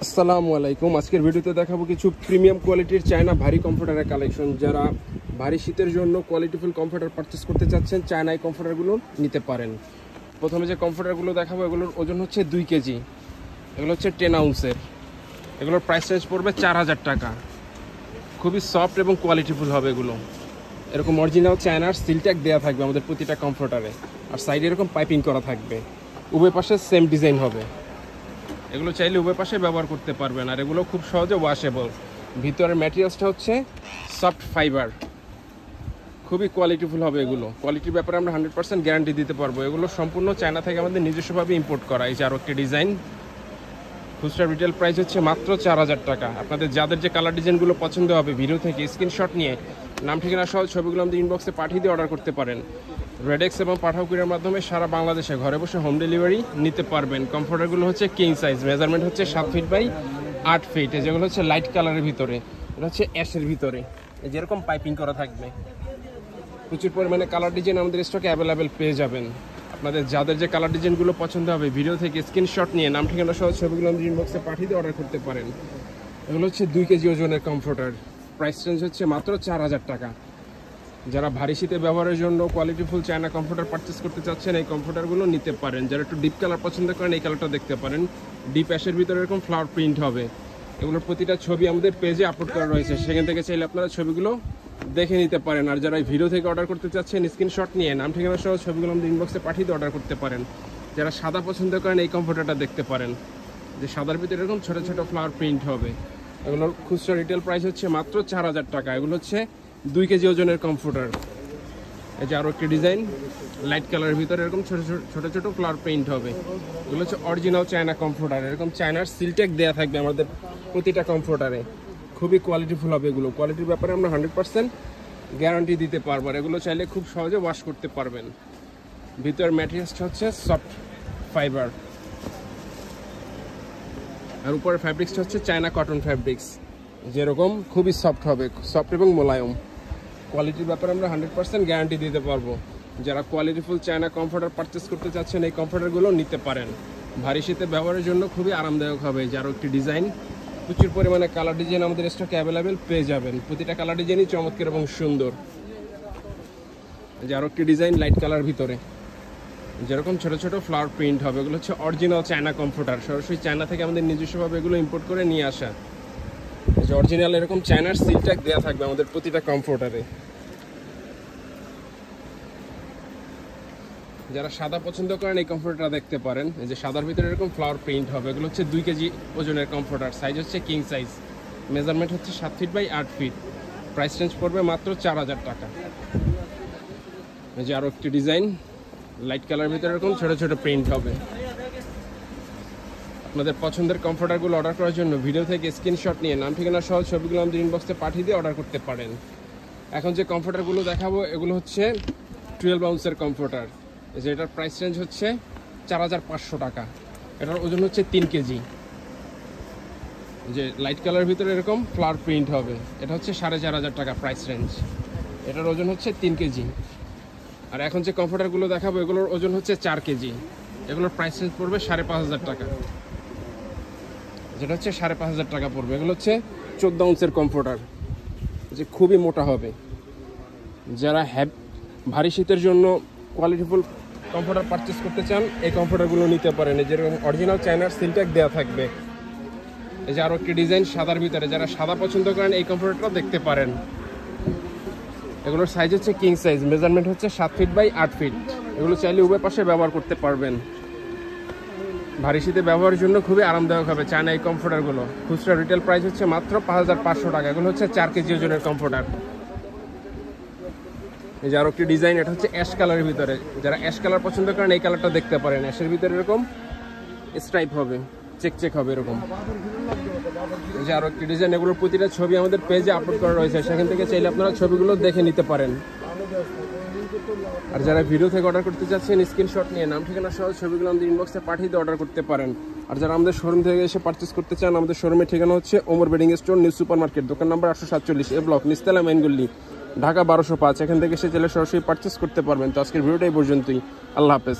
আসসালামু আলাইকুম। আজকের ভিডিওতে দেখাবো কিছু প্রিমিয়াম কোয়ালিটির চায়না ভারী কমফোর্টারের কালেকশন। যারা ভারী শীতের জন্য কোয়ালিটিফুল কমফোর্টার পারচেস করতে চাচ্ছেন, চায়না এই কমফোর্টারগুলো নিতে পারেন। প্রথমে যে কমফোর্টারগুলো দেখাবো এগুলোর ওজন হচ্ছে 2 কেজি। এগুলো হচ্ছে 10 আউন্সের। এগুলোর প্রাইস রেঞ্জ পড়বে 4000 টাকা। খুবই সফট এবং কোয়ালিটিফুল হবে এগুলো। এরকম অরিজিনাল চায়নার সিলট্যাগ দেওয়া থাকবে আমাদের প্রতিটা কমফোর্টারে, আর সাইডে এরকম পাইপিং করা থাকবে। উভয় পাশে সেম ডিজাইন হবে। এগুলো চাইলে উভয় পাশে ব্যবহার করতে পারবেন, আর এগুলো খুব সহজে ওয়াশেবল। ভিতরের ম্যাটেরিয়ালসটা হচ্ছে সফট ফাইবার, খুবই কোয়ালিটিফুল হবে এগুলো। কোয়ালিটির ব্যাপারে আমরা 100% গ্যারান্টি দিতে পারবো। এগুলো সম্পূর্ণ চায়না থেকে আমাদের নিজস্বভাবে ইম্পোর্ট করা। এই যে আরও একটি ডিজাইন। খুচরা রিটেল প্রাইস হচ্ছে মাত্র 4000 টাকা। আপনাদের যাদের যে কালার ডিজাইনগুলো পছন্দ হবে, ভিডিও থেকে স্ক্রিনশট নিয়ে নাম ঠিকানা সহ ছবিগুলো আমাদের ইনবক্সে পাঠিয়ে দিয়ে অর্ডার করতে পারেন। রেডেক্স এবং পাঠাও কুরিয়ার মাধ্যমে সারা বাংলাদেশে ঘরে বসে হোম ডেলিভারি নিতে পারবেন। কমফোর্টারগুলো হচ্ছে কিং সাইজ, মেজারমেন্ট হচ্ছে 7 ফিট বাই 8 ফিট। যেগুলো হচ্ছে লাইট কালারের ভিতরে, এটা হচ্ছে অ্যাশের ভিতরে। যেরকম পাইপিং করা থাকবে। প্রচুর পরিমাণে কালার ডিজাইন আমাদের স্টকে অ্যাভেলেবেল পেয়ে যাবেন। আপনাদের যাদের যে কালার ডিজাইনগুলো পছন্দ হবে, ভিডিও থেকে স্ক্রিনশট নিয়ে নাম ঠিকানা সহ ছবিগুলো আমাদের ইনবক্সে পাঠিয়ে দিয়ে অর্ডার করতে পারেন। এগুলো হচ্ছে 2 কেজি ওজনের কমফোর্টার। প্রাইস রেঞ্জ হচ্ছে মাত্র 4000 টাকা। যারা ভারী শীতে ব্যবহারের জন্য কোয়ালিটিফুল চায়না কমফোর্টার পারচেস করতে চাচ্ছেন, এই কমফোর্টারগুলো নিতে পারেন। যারা একটু ডিপ কালার পছন্দ করেন, এই কালারটা দেখতে পারেন। ডিপ অ্যাশের ভিতরে এরকম ফ্লাওয়ার প্রিন্ট হবে। এগুলোর প্রতিটা ছবি আমাদের পেজে আপলোড করা রয়েছে, সেখান থেকে চাইলে আপনারা ছবিগুলো দেখে নিতে পারেন। আর যারা ভিডিও থেকে অর্ডার করতে চাচ্ছেন, স্ক্রিনশট নিয়ে নাম ঠিকানা সহ ছবিগুলো আমাদের ইনবক্সে পাঠিয়ে দিয়ে অর্ডার করতে পারেন। যারা সাদা পছন্দ করেন, এই কমফোর্টারটা দেখতে পারেন। যে সাদার ভিতরে এরকম ছোটো ছোটো ফ্লাওয়ার প্রিন্ট হবে। এগুলোর খুচরা রিটেল প্রাইস হচ্ছে মাত্র 4000 টাকা। এগুলো হচ্ছে 2 কেজি ওজনের কমফোর্টার। এই যে আরও একটি ডিজাইন, লাইট কালারের ভিতরে এরকম ছোটো ছোটো ফ্লাওয়ার প্রিন্ট হবে। এগুলো হচ্ছে অরিজিনাল চায়না কমফোর্টার। এরকম চায়নার সিলট্যাগ দেওয়া থাকবে আমাদের প্রতিটা কমফোর্টারে। খুবই কোয়ালিটিফুল হবে এগুলো। কোয়ালিটির ব্যাপারে আমরা 100% গ্যারান্টি দিতে পারবো। আর এগুলো চাইলে খুব সহজে ওয়াশ করতে পারবেন। ভিতরের ম্যাটেরিয়ালসটা হচ্ছে সফট ফাইবার, আর উপরের ফ্যাব্রিক্সটা হচ্ছে চায়না কটন ফ্যাব্রিক্স। যেরকম খুবই সফট হবে, সফট এবং মোলায়ম। কোয়ালিটির ব্যাপারে আমরা 100% গ্যারান্টি দিতে পারবো। যারা কোয়ালিটিফুল চায়না কমফোর্টার পারচেস করতে চাচ্ছেন, এই কমফোর্টারগুলো নিতে পারেন। ভারী শীতে ব্যবহারের জন্য খুবই আরামদায়ক হবে। যারও একটি ডিজাইন, প্রচুর পরিমাণে কালার ডিজাইন আমাদের স্টকে অ্যাভেলেবেল পেয়ে যাবেন। প্রতিটা কালার ডিজাইনই চমৎকার এবং সুন্দর। যারও একটি ডিজাইন লাইট কালার ভিতরে, যেরকম ছোটো ছোটো ফ্লাওয়ার প্রিন্ট হবে। এগুলো হচ্ছে অরিজিনাল চায়না কমফোর্টার। সরাসরি চায়না থেকে আমাদের নিজস্বভাবে এগুলো ইম্পোর্ট করে নিয়ে আসা। যে অরিজিনাল এরকম চায়নার সিলট্যাগ দেওয়া থাকবে আমাদের প্রতিটা কমফোর্টারে। যারা সাদা পছন্দ করেন, এই কমফোর্টারটা দেখতে পারেন। এই যে সাদার ভিতরে এরকম ফ্লাওয়ার প্রিন্ট হবে। এগুলো হচ্ছে 2 কেজি ওজনের কমফোর্টার। সাইজ হচ্ছে কিং সাইজ, মেজারমেন্ট হচ্ছে 7 feet by 8 feet. Price range পড়বে মাত্র 4000 টাকা। এই যে আরও একটি ডিজাইন, লাইট কালার ভিতরে এরকম ছোটো ছোটো প্রিন্ট হবে। আপনাদের পছন্দের কমফোর্টারগুলো অর্ডার করার জন্য ভিডিও থেকে স্ক্রিনশট নিয়ে নাম ঠিকানা সহ ছবিগুলো আমাদের ইনবক্সে পাঠিয়ে দিয়ে অর্ডার করতে পারেন। এখন যে কমফোর্টারগুলো দেখাবো, এগুলো হচ্ছে 12 আউন্সের কমফোর্টার। যে এটার প্রাইস রেঞ্জ হচ্ছে 4500 টাকা। এটার ওজন হচ্ছে 3 কেজি। যে লাইট কালার ভিতরে এরকম ফ্লাওয়ার প্রিন্ট হবে। এটা হচ্ছে 4500 টাকা প্রাইস রেঞ্জ। এটার ওজন হচ্ছে 3 কেজি। আর এখন যে কমফোর্টারগুলো দেখাবো, এগুলোর ওজন হচ্ছে 4 কেজি। এগুলোর প্রাইস রেঞ্জ পড়বে 5500 টাকা। যেটা হচ্ছে 5500 টাকা পড়বে। এগুলো হচ্ছে 14 আউন্সের কমফোর্টার, যে খুবই মোটা হবে। যারা ভারী শীতের জন্য কোয়ালিটিফুল কমফোর্টার পারচেস করতে চান, এই কমফোর্টারগুলো নিতে পারেন। যেরকম অরিজিনাল চায়নার সিলট্যাগ দেওয়া থাকবে। এই যে আরও একটি ডিজাইন সাদার ভিতরে। যারা সাদা পছন্দ করেন, এই কমফোর্টারটা দেখতে পারেন। এগুলোর সাইজ হচ্ছে কিং সাইজ, মেজারমেন্ট হচ্ছে 7 ফিট বাই 8 ফিট। এগুলো চাইলে উভয় পাশে ব্যবহার করতে পারবেন। ভারী শীতে ব্যবহারের জন্য খুবই আরামদায়ক হবে চায়না এই কমফোর্টারগুলো। খুচরা রিটেল প্রাইস হচ্ছে মাত্র 5500 টাকা। এগুলো হচ্ছে 4 কেজি ওজনের কমফোর্টার। এই যে আরও একটি ডিজাইন, এটা হচ্ছে অ্যাশ কালারের ভিতরে। যারা অ্যাশ কালার পছন্দ করেন, এই কালারটা দেখতে পারেন। অ্যাশের ভিতরে এরকম স্ট্রাইপ হবে, চেক হবে এরকম। এই যে আরও একটি ডিজাইন। এগুলোর প্রতিটা ছবি আমাদের পেজে আপলোড করা রয়েছে, সেখান থেকে চাইলে আপনারা ছবিগুলো দেখে নিতে পারেন। আর যারা ভিডিও থেকে অর্ডার করতে চাচ্ছেন, স্ক্রিনশট নিয়ে নাম ঠিকানা সহ ছবিগুলো আমাদের ইনবক্সে পাঠিয়ে দিয়ে অর্ডার করতে পারেন। আর যারা আমাদের শোরুম থেকে এসে পারচেস করতে চান, আমাদের শোরুমের ঠিকানা হচ্ছে Omar bedding store, new super market, দোকান নাম্বার 847, এ ব্লক, নিচতলা, মেইনগল্লি, ঢাকা 1205। এখান থেকে এসে চাইলে সরাসরি পারচেস করতে পারবেন। তো আজকের ভিডিওটা এই পর্যন্তই। আল্লাহ হাফেজ।